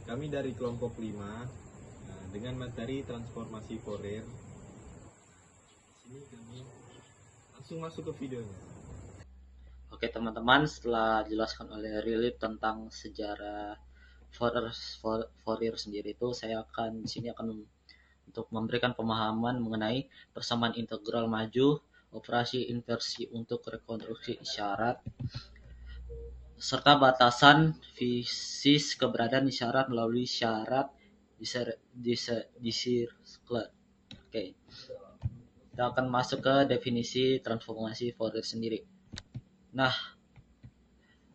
Kami dari kelompok 5 dengan materi transformasi Fourier. Sini kami langsung masuk ke videonya. Oke teman-teman, setelah dijelaskan oleh Rilip tentang sejarah Fourier sendiri itu, saya akan di sini akan untuk memberikan pemahaman mengenai persamaan integral maju, operasi inversi untuk rekonstruksi isyarat, serta batasan fisis keberadaan isyarat melalui syarat Dirichlet. Oke, kita akan masuk ke definisi transformasi Fourier sendiri. Nah,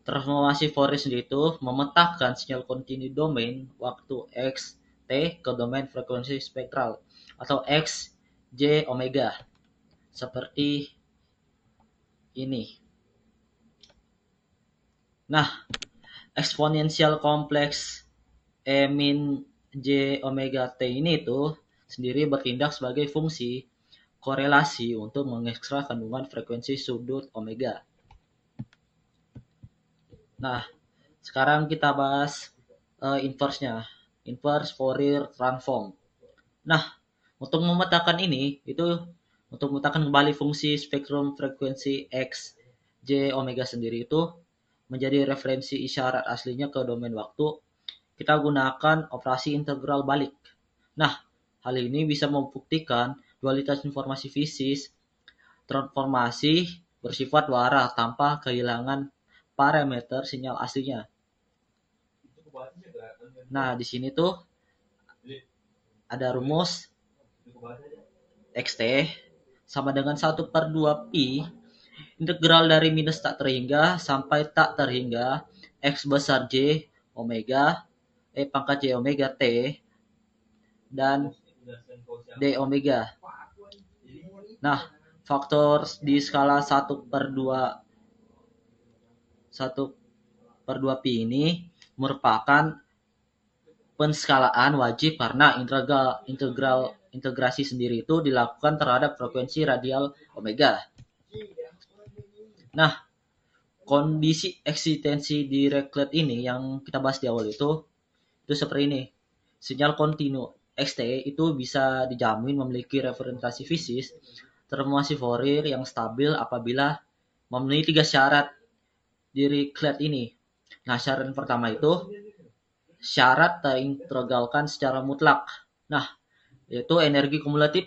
transformasi Fourier sendiri itu memetakan sinyal kontinu domain waktu X T ke domain frekuensi spektral atau X J omega seperti ini. Nah, eksponensial kompleks E min J omega T ini itu sendiri bertindak sebagai fungsi korelasi untuk mengekstrak kandungan frekuensi sudut omega. Nah, sekarang kita bahas inverse-nya, inverse Fourier transform. Nah, untuk memetakan ini, itu untuk memetakan kembali fungsi spektrum frekuensi X, J, omega sendiri itu menjadi referensi isyarat aslinya ke domain waktu, kita gunakan operasi integral balik. Nah, hal ini bisa membuktikan dualitas informasi fisis, transformasi bersifat waras tanpa kehilangan parameter sinyal aslinya. Nah, di sini tuh ada rumus xt sama dengan 1/2 pi integral dari minus tak terhingga sampai tak terhingga x besar J omega pangkat J omega T dan D omega. Nah, faktor di skala 1/2 pi ini merupakan penskalaan wajib karena integrasi sendiri itu dilakukan terhadap frekuensi radial omega. Nah, kondisi eksistensi Dirichlet ini yang kita bahas di awal itu seperti ini. Sinyal kontinu xt itu bisa dijamin memiliki representasi fisis transformasi Fourier yang stabil apabila memenuhi 3 syarat Dirichlet ini. Nah, syarat pertama itu syarat terintegralkan secara mutlak. Nah, yaitu energi kumulatif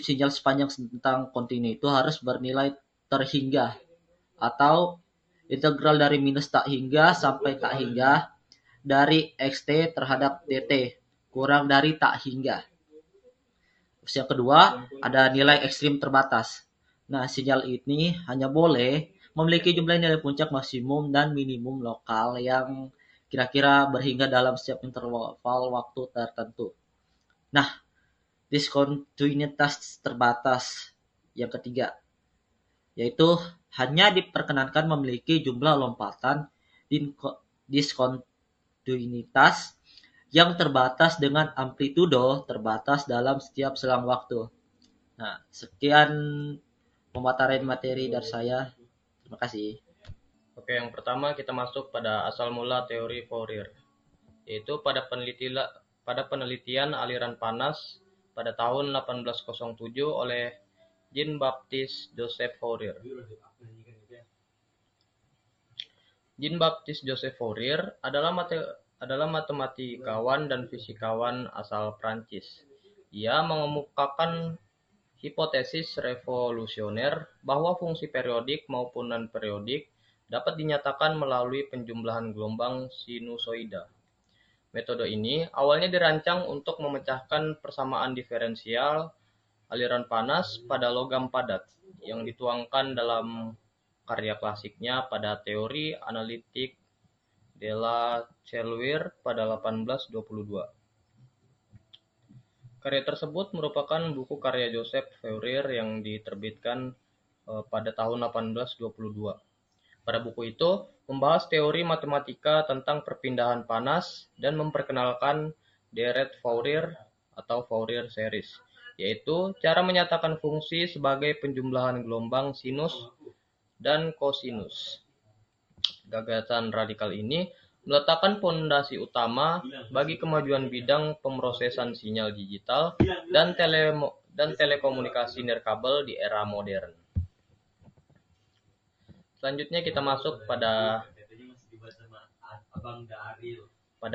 sinyal sepanjang tentang kontinu itu harus bernilai terhingga atau integral dari minus tak hingga sampai tak hingga dari xt terhadap dt kurang dari tak hingga. Terus yang kedua, ada nilai ekstrim terbatas. Nah, sinyal ini hanya boleh memiliki jumlah nilai puncak maksimum dan minimum lokal yang kira-kira berhingga dalam setiap interval waktu tertentu. Nah, diskontinuitas terbatas yang ketiga, yaitu hanya diperkenankan memiliki jumlah lompatan diskontinuitas yang terbatas dengan amplitudo terbatas dalam setiap selang waktu. Nah, sekian pemaparan materi dari saya. Terima kasih. Oke, yang pertama kita masuk pada asal mula teori Fourier, yaitu pada penelitian aliran panas pada tahun 1807 oleh Jean-Baptiste Joseph Fourier. Jean-Baptiste Joseph Fourier adalah matematikawan dan fisikawan asal Prancis. Ia mengemukakan hipotesis revolusioner bahwa fungsi periodik maupun non-periodik dapat dinyatakan melalui penjumlahan gelombang sinusoida. Metode ini awalnya dirancang untuk memecahkan persamaan diferensial aliran panas pada logam padat yang dituangkan dalam karya klasiknya pada teori analitik de la Chelouir pada 1822. Karya tersebut merupakan buku karya Joseph Fourier yang diterbitkan pada tahun 1822. Pada buku itu membahas teori matematika tentang perpindahan panas dan memperkenalkan deret Fourier atau Fourier series, yaitu cara menyatakan fungsi sebagai penjumlahan gelombang sinus dan kosinus. Gagasan radikal ini meletakkan pondasi utama bagi kemajuan bidang pemrosesan sinyal digital dan telekomunikasi nirkabel di era modern. Selanjutnya kita masuk pada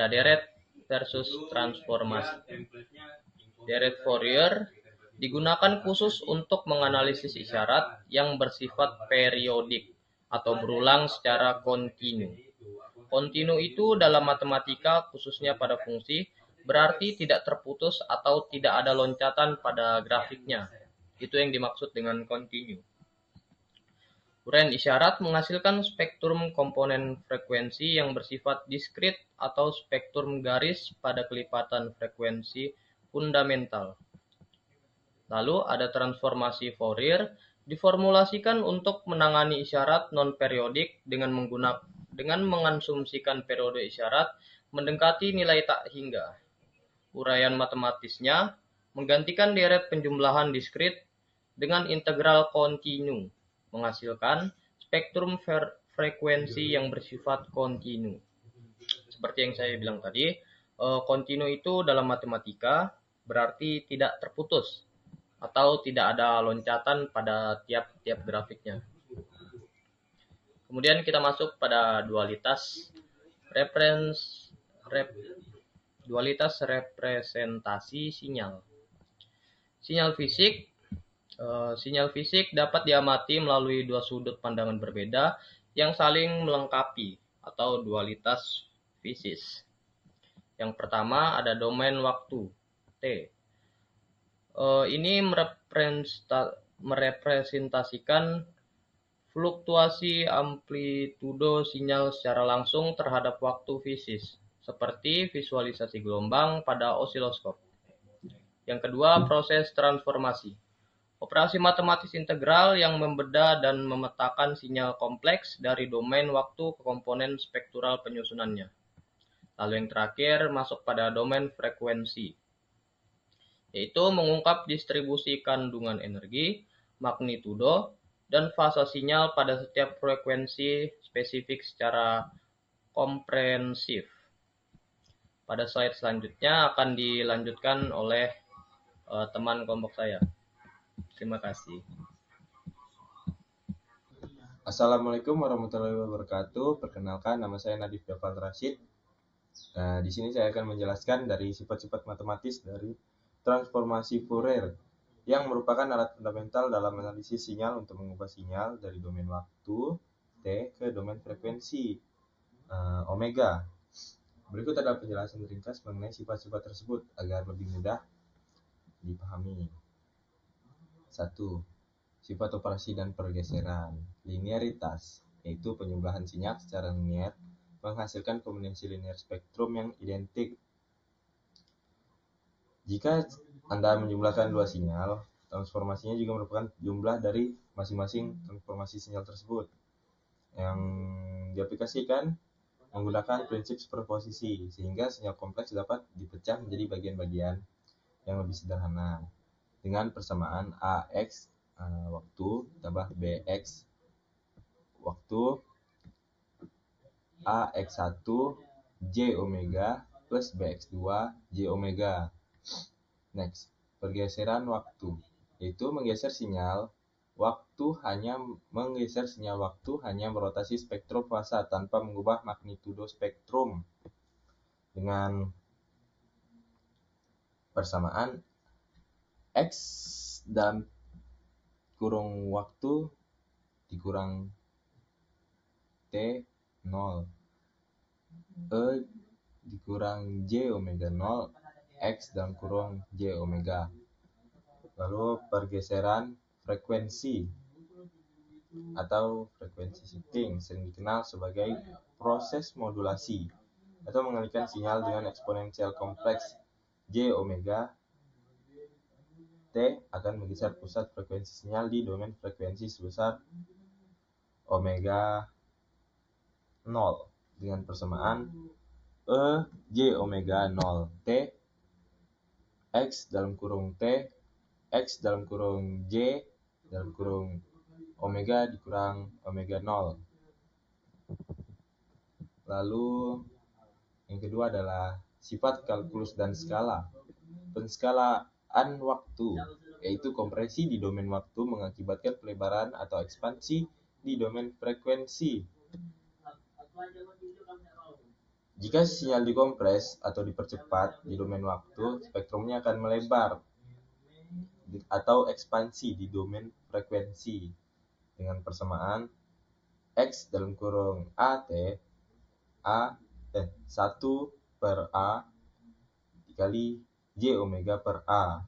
deret versus transformasi. Deret Fourier digunakan khusus untuk menganalisis isyarat yang bersifat periodik atau berulang secara kontinu. Kontinu itu dalam matematika, khususnya pada fungsi, berarti tidak terputus atau tidak ada loncatan pada grafiknya. Itu yang dimaksud dengan kontinu. Uraian isyarat menghasilkan spektrum komponen frekuensi yang bersifat diskrit atau spektrum garis pada kelipatan frekuensi fundamental. Lalu ada transformasi Fourier, diformulasikan untuk menangani isyarat non-periodik dengan mengasumsikan periode isyarat mendekati nilai tak hingga. Uraian matematisnya menggantikan deret penjumlahan diskrit dengan integral kontinu, menghasilkan spektrum frekuensi yang bersifat kontinu. Seperti yang saya bilang tadi, kontinu itu dalam matematika berarti tidak terputus atau tidak ada loncatan pada tiap-tiap grafiknya. Kemudian kita masuk pada dualitas representasi sinyal. Sinyal fisik dapat diamati melalui dua sudut pandangan berbeda yang saling melengkapi atau dualitas fisis. Yang pertama ada domain waktu T. Ini merepresentasikan fluktuasi amplitudo sinyal secara langsung terhadap waktu fisis, seperti visualisasi gelombang pada osiloskop. Yang kedua, proses transformasi. Operasi matematis integral yang membedah dan memetakan sinyal kompleks dari domain waktu ke komponen spektral penyusunannya. Lalu yang terakhir masuk pada domain frekuensi, yaitu mengungkap distribusi kandungan energi, magnitudo, dan fase sinyal pada setiap frekuensi spesifik secara komprehensif. Pada slide selanjutnya akan dilanjutkan oleh teman kelompok saya. Terima kasih. Assalamualaikum warahmatullahi wabarakatuh. Perkenalkan, nama saya Nadif Dafal Rashid. Di sini saya akan menjelaskan dari sifat-sifat matematis dari transformasi Fourier yang merupakan alat fundamental dalam analisis sinyal untuk mengubah sinyal dari domain waktu T ke domain frekuensi omega. Berikut adalah penjelasan ringkas mengenai sifat-sifat tersebut agar lebih mudah dipahami. 1. Sifat operasi dan pergeseran. Linearitas, yaitu penjumlahan sinyal secara linear menghasilkan kombinasi linear spektrum yang identik. Jika Anda menjumlahkan dua sinyal, transformasinya juga merupakan jumlah dari masing-masing transformasi sinyal tersebut yang diaplikasikan menggunakan prinsip superposisi, sehingga sinyal kompleks dapat dipecah menjadi bagian-bagian yang lebih sederhana dengan persamaan AX waktu tambah BX waktu AX1 J omega plus BX2 J omega. Next, pergeseran waktu, yaitu menggeser sinyal waktu hanya merotasi spektrum fasa tanpa mengubah magnitudo spektrum dengan persamaan X dalam kurung waktu dikurang T 0 E dikurang J omega 0 X dalam kurung J omega. Lalu pergeseran frekuensi atau frekuensi shifting sering dikenal sebagai proses modulasi atau mengalihkan sinyal dengan eksponensial kompleks J omega. T akan menggeser pusat frekuensi sinyal di domain frekuensi sebesar omega 0 dengan persamaan E J omega 0 T X dalam kurung T X dalam kurung J dalam kurung omega dikurang omega 0. Lalu Yang kedua adalah sifat kalkulus dan skala. Penskalaan waktu, yaitu kompresi di domain waktu mengakibatkan pelebaran atau ekspansi di domain frekuensi. Jika sinyal dikompres atau dipercepat di domain waktu, spektrumnya akan melebar atau ekspansi di domain frekuensi dengan persamaan X dalam kurung AT 1 per A dikali J omega per A.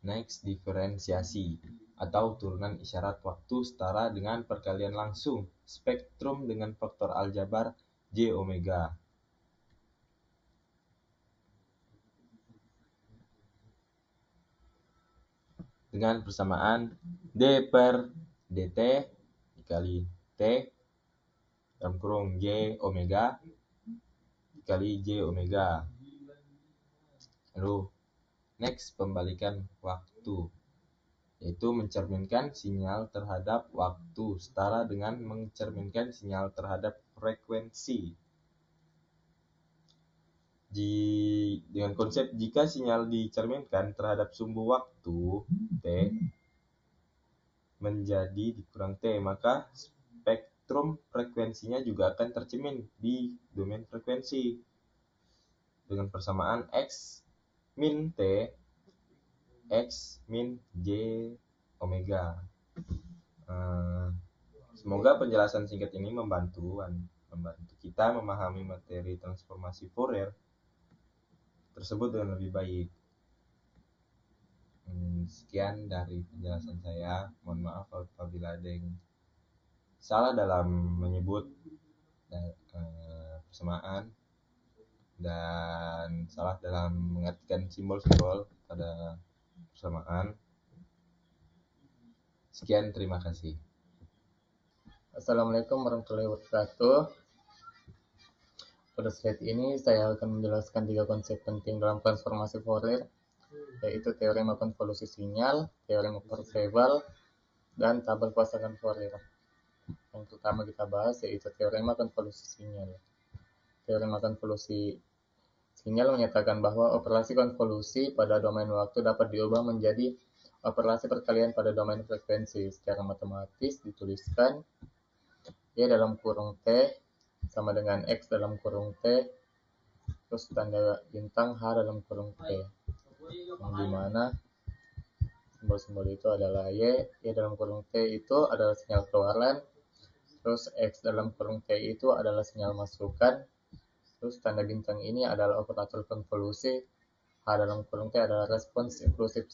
Next, diferensiasi atau turunan isyarat waktu setara dengan perkalian langsung spektrum dengan faktor aljabar J omega. Dengan persamaan D per dt dikali T dalam kurung J omega dikali J omega. Lalu next, pembalikan waktu, yaitu mencerminkan sinyal terhadap waktu setara dengan mencerminkan sinyal terhadap frekuensi. Dengan konsep jika sinyal dicerminkan terhadap sumbu waktu T menjadi dikurang T, maka spektrum frekuensinya juga akan tercermin di domain frekuensi dengan persamaan X min T X min J omega. Semoga penjelasan singkat ini membantu kita memahami materi transformasi Fourier tersebut dengan lebih baik. Sekian dari penjelasan saya. Mohon maaf apabila ada yang salah dalam menyebut persamaan dan salah dalam mengartikan simbol-simbol pada persamaan. Sekian, terima kasih. Assalamualaikum warahmatullahi wabarakatuh. Pada slide ini saya akan menjelaskan 3 konsep penting dalam transformasi Fourier, yaitu teorema konvolusi sinyal, teorema Parseval, dan tabel pasangan Fourier. Yang pertama kita bahas yaitu teorema konvolusi sinyal. Teorema konvolusi sinyal menyatakan bahwa operasi konvolusi pada domain waktu dapat diubah menjadi operasi perkalian pada domain frekuensi. Secara matematis dituliskan Y dalam kurung T sama dengan X dalam kurung T terus tanda bintang H dalam kurung T, yang dimana simbol-simbol itu adalah Y dalam kurung T itu adalah sinyal keluaran, terus X dalam kurung T itu adalah sinyal masukan, terus tanda bintang ini adalah operator konvolusi, H dalam kurung T adalah response impulsive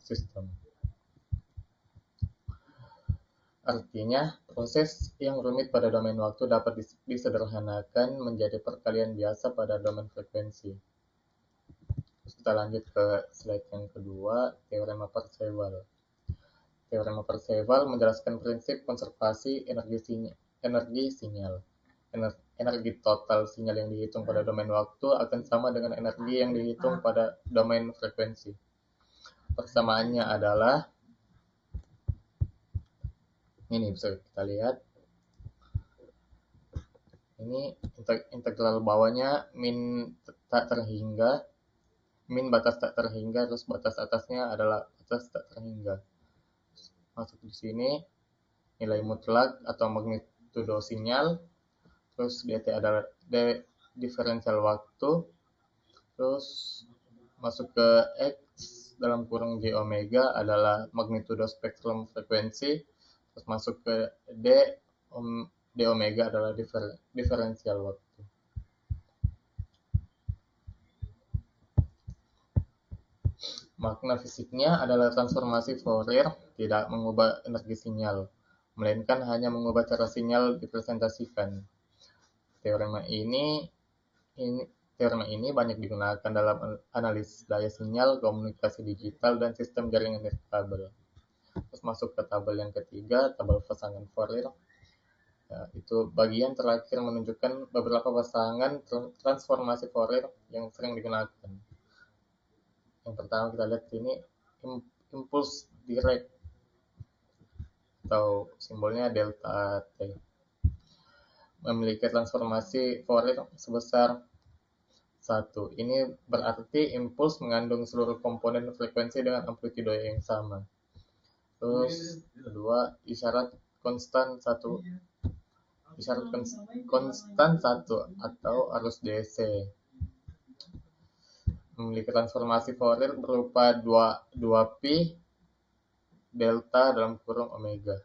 system. Artinya, proses yang rumit pada domain waktu dapat disederhanakan menjadi perkalian biasa pada domain frekuensi. Terus kita lanjut ke slide yang kedua, teorema Parseval. Teorema Parseval menjelaskan prinsip konservasi energi sinyal. Energi total sinyal yang dihitung pada domain waktu akan sama dengan energi yang dihitung pada domain frekuensi. Persamaannya adalah ini bisa kita lihat. Ini integral bawahnya min tak terhingga, min batas tak terhingga, terus batas atasnya adalah batas tak terhingga. Masuk di sini nilai mutlak atau magnitudo sinyal, terus dt adalah diferensial waktu, terus masuk ke X dalam kurung J omega adalah magnitudo spektrum frekuensi, terus masuk ke D omega adalah diferensial waktu. Makna fisiknya adalah transformasi Fourier tidak mengubah energi sinyal, melainkan hanya mengubah cara sinyal dipresentasikan. Teorema ini banyak digunakan dalam analisis daya sinyal, komunikasi digital, dan sistem jaringan nirkabel. Terus masuk ke tabel yang ketiga, tabel pasangan Fourier. Ya, itu bagian terakhir menunjukkan beberapa pasangan transformasi Fourier yang sering digunakan. Yang pertama kita lihat ini impuls direct atau simbolnya delta T. memiliki transformasi Fourier sebesar 1. Ini berarti impuls mengandung seluruh komponen frekuensi dengan amplitudo yang sama. Terus kedua, isyarat konstan 1 atau arus DC memiliki transformasi Fourier berupa 2pi delta dalam kurung omega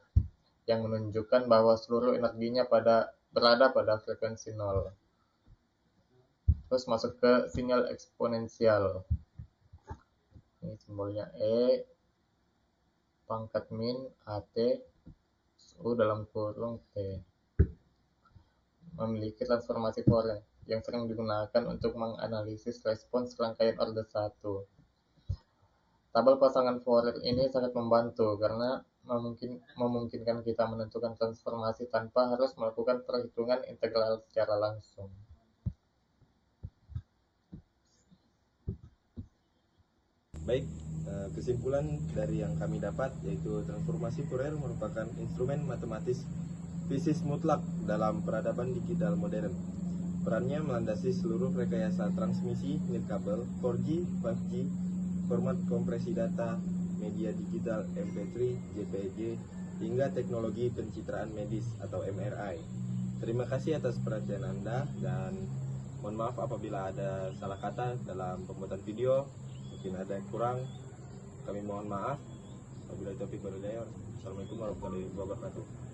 yang menunjukkan bahwa seluruh energinya berada pada frekuensi 0. Terus masuk ke sinyal eksponensial. Ini simbolnya E pangkat min AT U dalam kurung T. Memiliki transformasi Fourier yang sering digunakan untuk menganalisis respons rangkaian order 1. Tabel pasangan Fourier ini sangat membantu karena memungkinkan kita menentukan transformasi tanpa harus melakukan perhitungan integral secara langsung. Baik, kesimpulan dari yang kami dapat yaitu transformasi Fourier merupakan instrumen matematis fisis mutlak dalam peradaban digital modern. Perannya melandasi seluruh rekayasa transmisi nirkabel 4G, 5G, format kompresi data, media digital MP3, JPG, hingga teknologi pencitraan medis atau MRI. Terima kasih atas perhatian Anda dan mohon maaf apabila ada salah kata dalam pembuatan video. Mungkin ada yang kurang, kami mohon maaf. Wabillahi taufiq wal hidayah. Assalamualaikum warahmatullahi wabarakatuh.